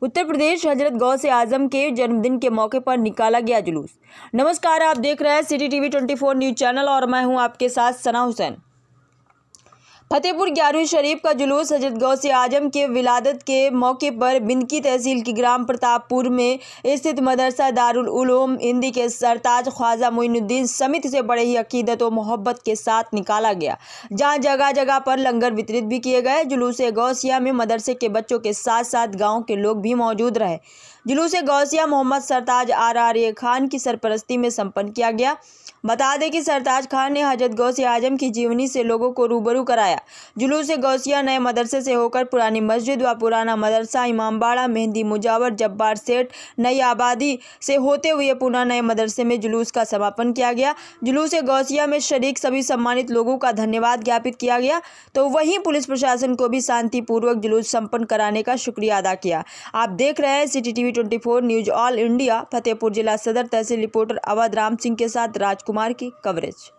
उत्तर प्रदेश हजरत गौसे आजम के जन्मदिन के मौके पर निकाला गया जुलूस। नमस्कार, आप देख रहे हैं सिटी टीवी 24 न्यूज चैनल और मैं हूं आपके साथ सना हुसैन। फतेहपुर 11वीं शरीफ का जुलूस हजरत गौसे आजम के विलादत के मौके पर बिंदकी तहसील की ग्राम प्रतापपुर में स्थित मदरसा दारुल उलूम हिंदी के सरताज ख्वाजा मोइनुद्दीन समिति से बड़े ही अकीदत और मोहब्बत के साथ निकाला गया, जहां जगह जगह पर लंगर वितरित भी किए गए। जुलूस गौसिया में मदरसे के बच्चों के साथ साथ गाँव के लोग भी मौजूद रहे। जुलूस गौसिया मोहम्मद सरताज RRA खान की सरपरस्ती में संपन्न किया गया। बता दें कि सरताज खान ने हजरत गौसे आजम की जीवनी से लोगों को रूबरू कराया। जुलूस गौसिया नए मदरसे से होकर पुरानी मस्जिद व पुराना मदरसा इमामबाड़ा मेहंदी मुजावर जब्बार सेठ नई आबादी से होते हुए पुनः नए मदरसे में जुलूस का समापन किया गया। जुलूस गौसिया में शरीक सभी सम्मानित लोगों का धन्यवाद ज्ञापित किया गया, तो वहीं पुलिस प्रशासन को भी शांतिपूर्वक जुलूस संपन्न कराने का शुक्रिया अदा किया। आप देख रहे हैं city TV 24 news all India. Fatehpur जिला सदर तहसील रिपोर्टर अवध राम सिंह के साथ राजकुमार की कवरेज।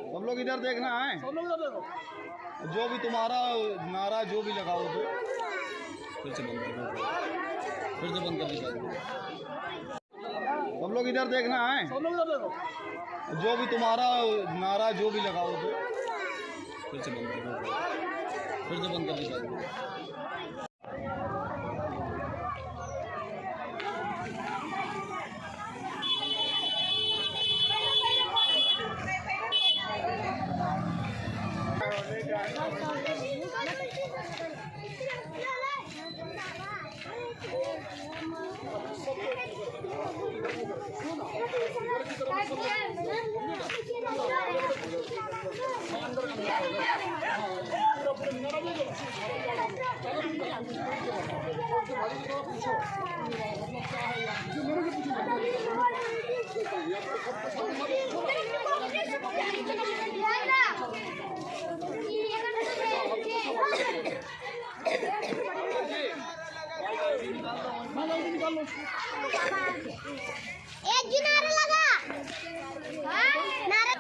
सब लोग इधर देखना है, जो भी तुम्हारा नारा जो भी लगाओ तो फिर से बंद कर दीजिए। सब लोग इधर देखना है, जो भी तुम्हारा नारा जो भी लगाओ तो फिर से बंद कर दीजिए। एक जी नारा लगा नारा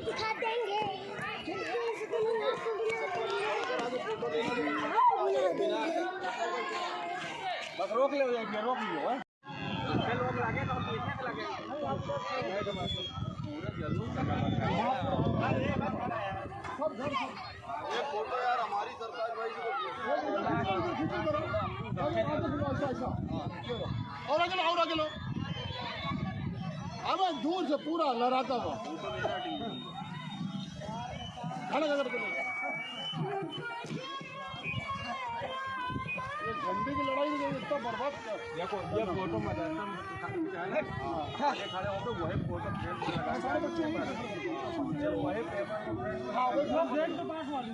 दिखा देंगे बस रोक ले, रोक लियो। लगे ये फोटो यार हमारी सरकार भाई और आगे लो हमें दूर से पूरा लहराता हुआ खाना खा करके ये झंडे की लड़ाई में इतना बर्बाद कर देखो ये फोटो में ये खड़े होकर वही फोटो वही पेपर हाँ वो फ्रेंड के पास वाली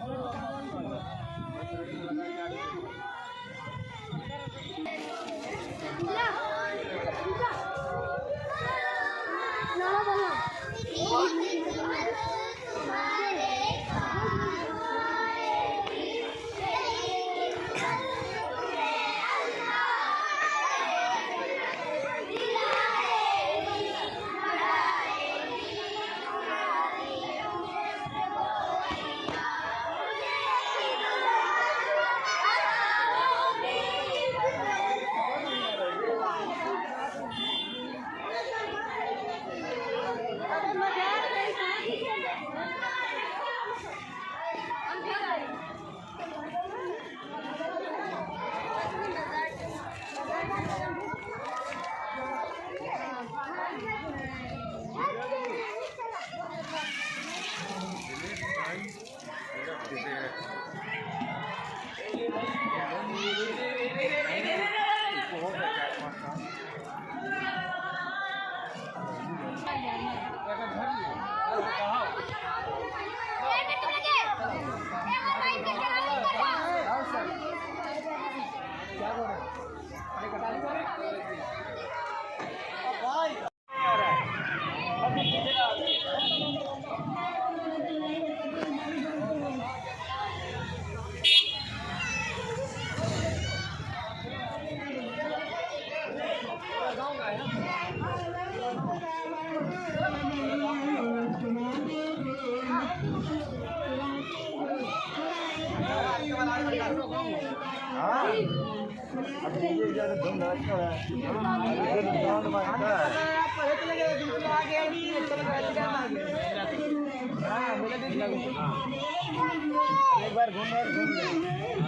एक बार घूम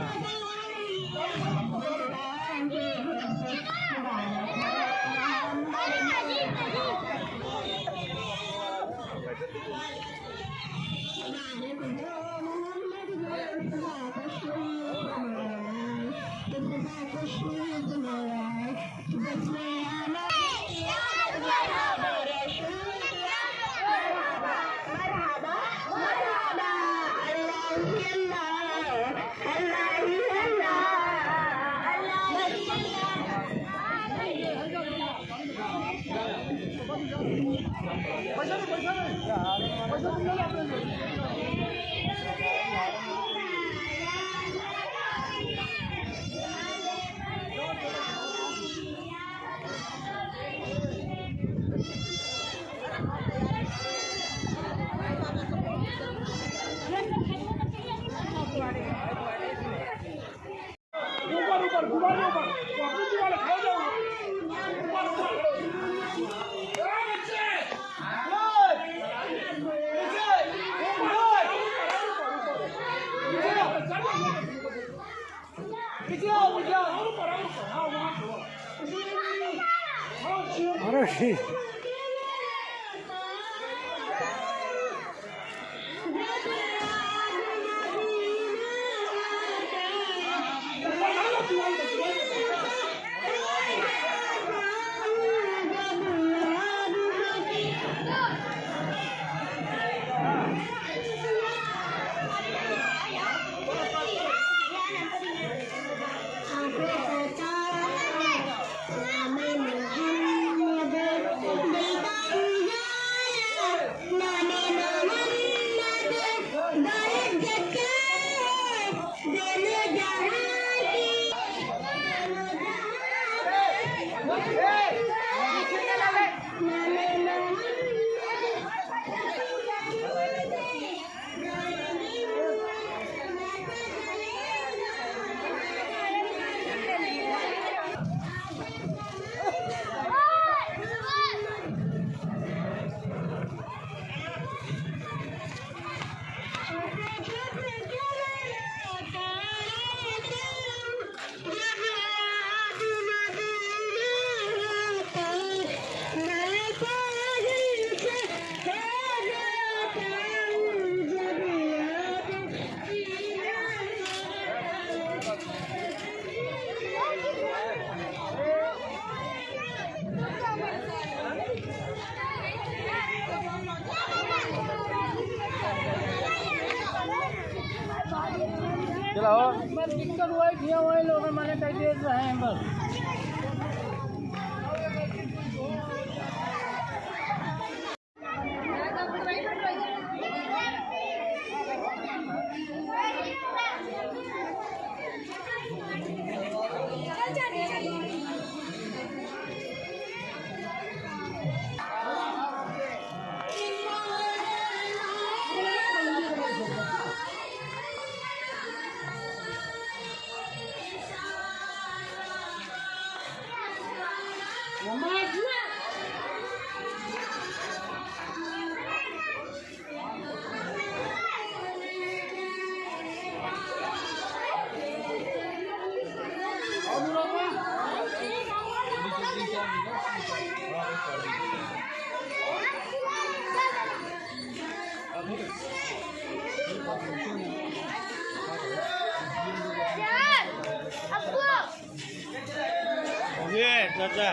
अरे बस दिक्कत हुआ ही थी, वही लोग मैंने कई देर रहे हैं बस। चाचा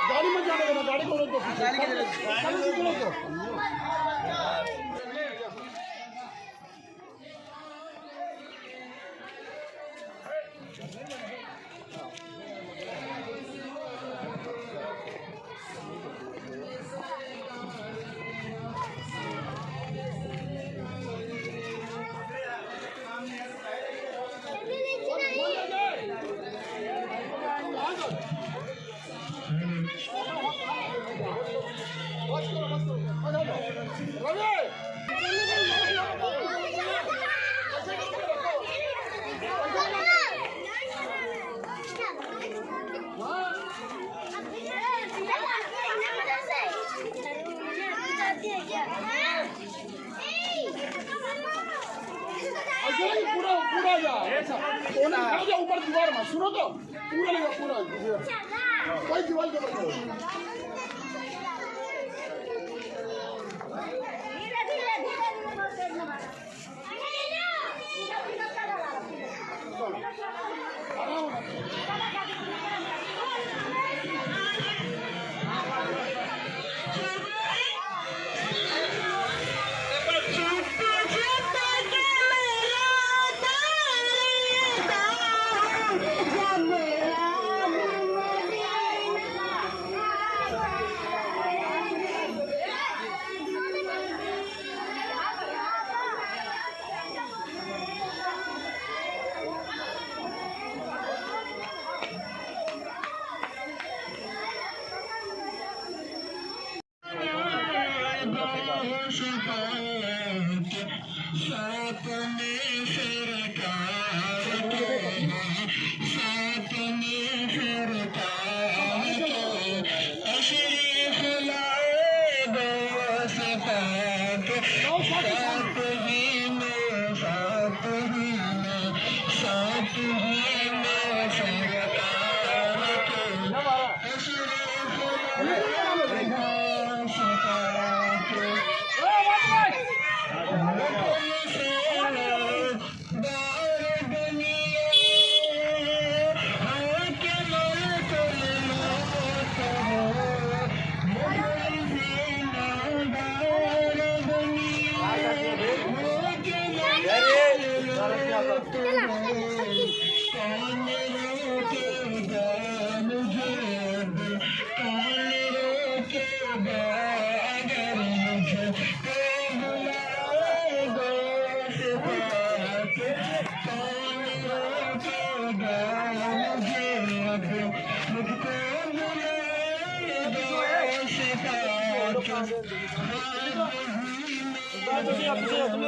गाड़ी में जाने देना, गाड़ी को रोको, गाड़ी को रोको। पूरा जा ऊपर दीवार में सुनो तो पूरा लेगा पूरा कोई दीवार के ऊपर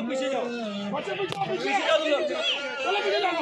पीछे जाओ, पीछे जाओ, चलो पीछे जाओ,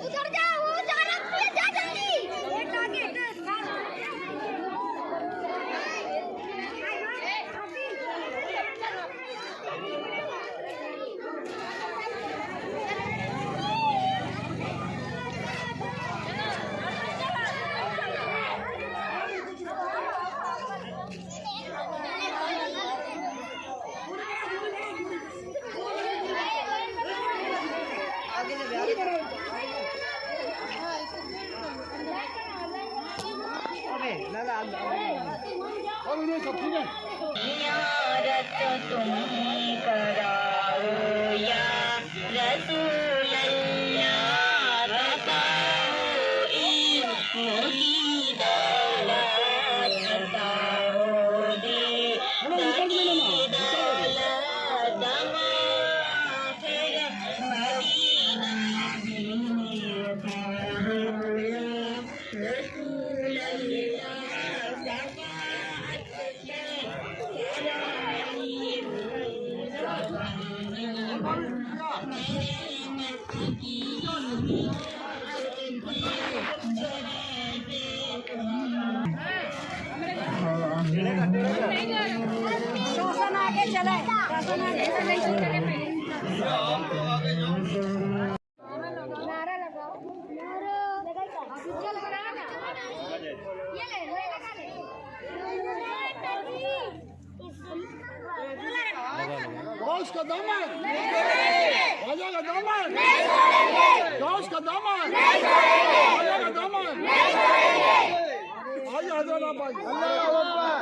उधर जाओ, वो जा रहा है, जा जल्दी। अब इन्हें सब ठीक है। जियारत तुम कराओ या रसूल अल्लाह, बताओ इल्म की दौलत, बताओ दीन की दौलत, फिर मदीना में रसूल अल्लाह। शासन आगे चले, शासन आगे चले, चले पहले। नारा लगाओ, नारा लगा ना, ये ले लगा ले। गौस का दामन, राजा का दामन, गौस का दामन, राजा का दामन। आइए हज़ारा भाई, अल्लाह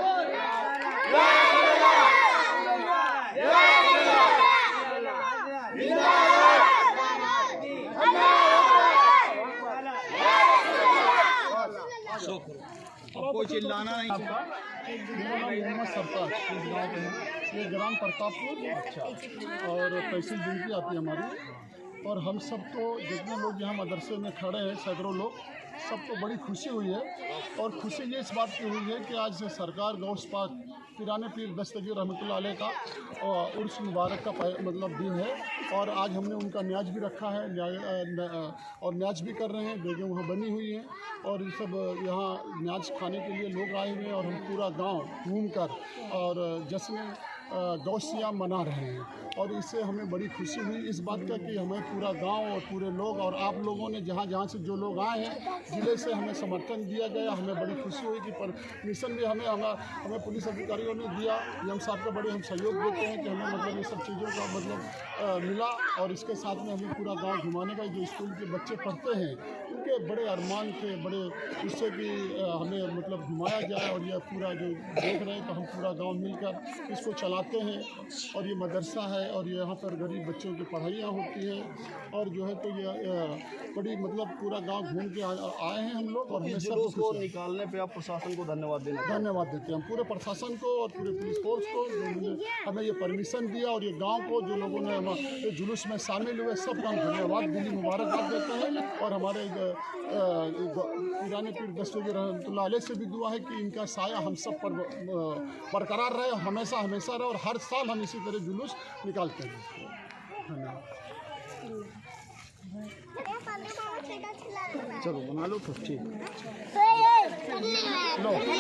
अब कोई चिल्लाना नहीं। मेरा नाम मोहम्मद सरताज, इस गाँव पे है। ये ग्राम प्रतापपुर और तहसील जिंदगी आती है हमारी। और हम सब तो जितने लोग यहाँ मदरसे में खड़े हैं, सैकड़ों लोग, सबको बड़ी खुशी हुई है। और खुशी ये इस बात की हुई है कि आज सरकार गौस पाक पिराने पीर दस्तगीर रहमतुल्लाह अलैह का उर्स मुबारक का मतलब दिन है। और आज हमने उनका न्याज भी रखा है, और न्याज भी कर रहे हैं। देखें वहाँ बनी हुई है और ये सब यहाँ न्याज खाने के लिए लोग आए हुए हैं। और हम पूरा गांव घूमकर और जश्न गौसिया मना रहे हैं। और इससे हमें बड़ी खुशी हुई इस बात का कि हमें पूरा गांव और पूरे लोग और आप लोगों ने जहाँ जहाँ से जो लोग आए हैं ज़िले से हमें समर्थन दिया गया। हमें बड़ी खुशी हुई कि परमिशन भी हमें पुलिस अधिकारियों ने दिया। एम साहब का बड़े हम सहयोग देते हैं कि हमें मतलब ये सब चीज़ों का मतलब मिला। और इसके साथ में हमें पूरा गाँव घुमाने का, जो स्कूल के बच्चे पढ़ते हैं उनके बड़े अरमान थे, बड़े इससे कि हमें मतलब घुमाया जाए। और ये पूरा जो देख रहे हैं तो हम पूरा गाँव मिलकर इसको चलाते हैं। और ये मदरसा है और यहाँ पर गरीब बच्चों की पढ़ाइयाँ होती हैं। और जो है तो ये बड़ी मतलब पूरा गांव घूम के आए हैं हम लोग। और हमें जुलूस को निकालने पे आप प्रशासन को धन्यवाद देना। धन्यवाद देते हैं हम पूरे प्रशासन को और पूरे पुलिस फोर्स को, जो हमें ये परमिशन दिया। और ये गांव को जो लोगों ने ये जुलूस में शामिल हुए, सब का धन्यवाद, दिली मुबारकबाद देते हैं। और हमारे पिराने पीर दस्तगीर रहमतुल्लाह अलैह से भी दुआ है कि इनका साया हम सब पर बरकरार रहे, हमेशा हमेशा रहे। और हर साल हम इसी तरह जुलूस निकालते हैं। धन्यवाद। चलो बना लो तो ठीक। लो है।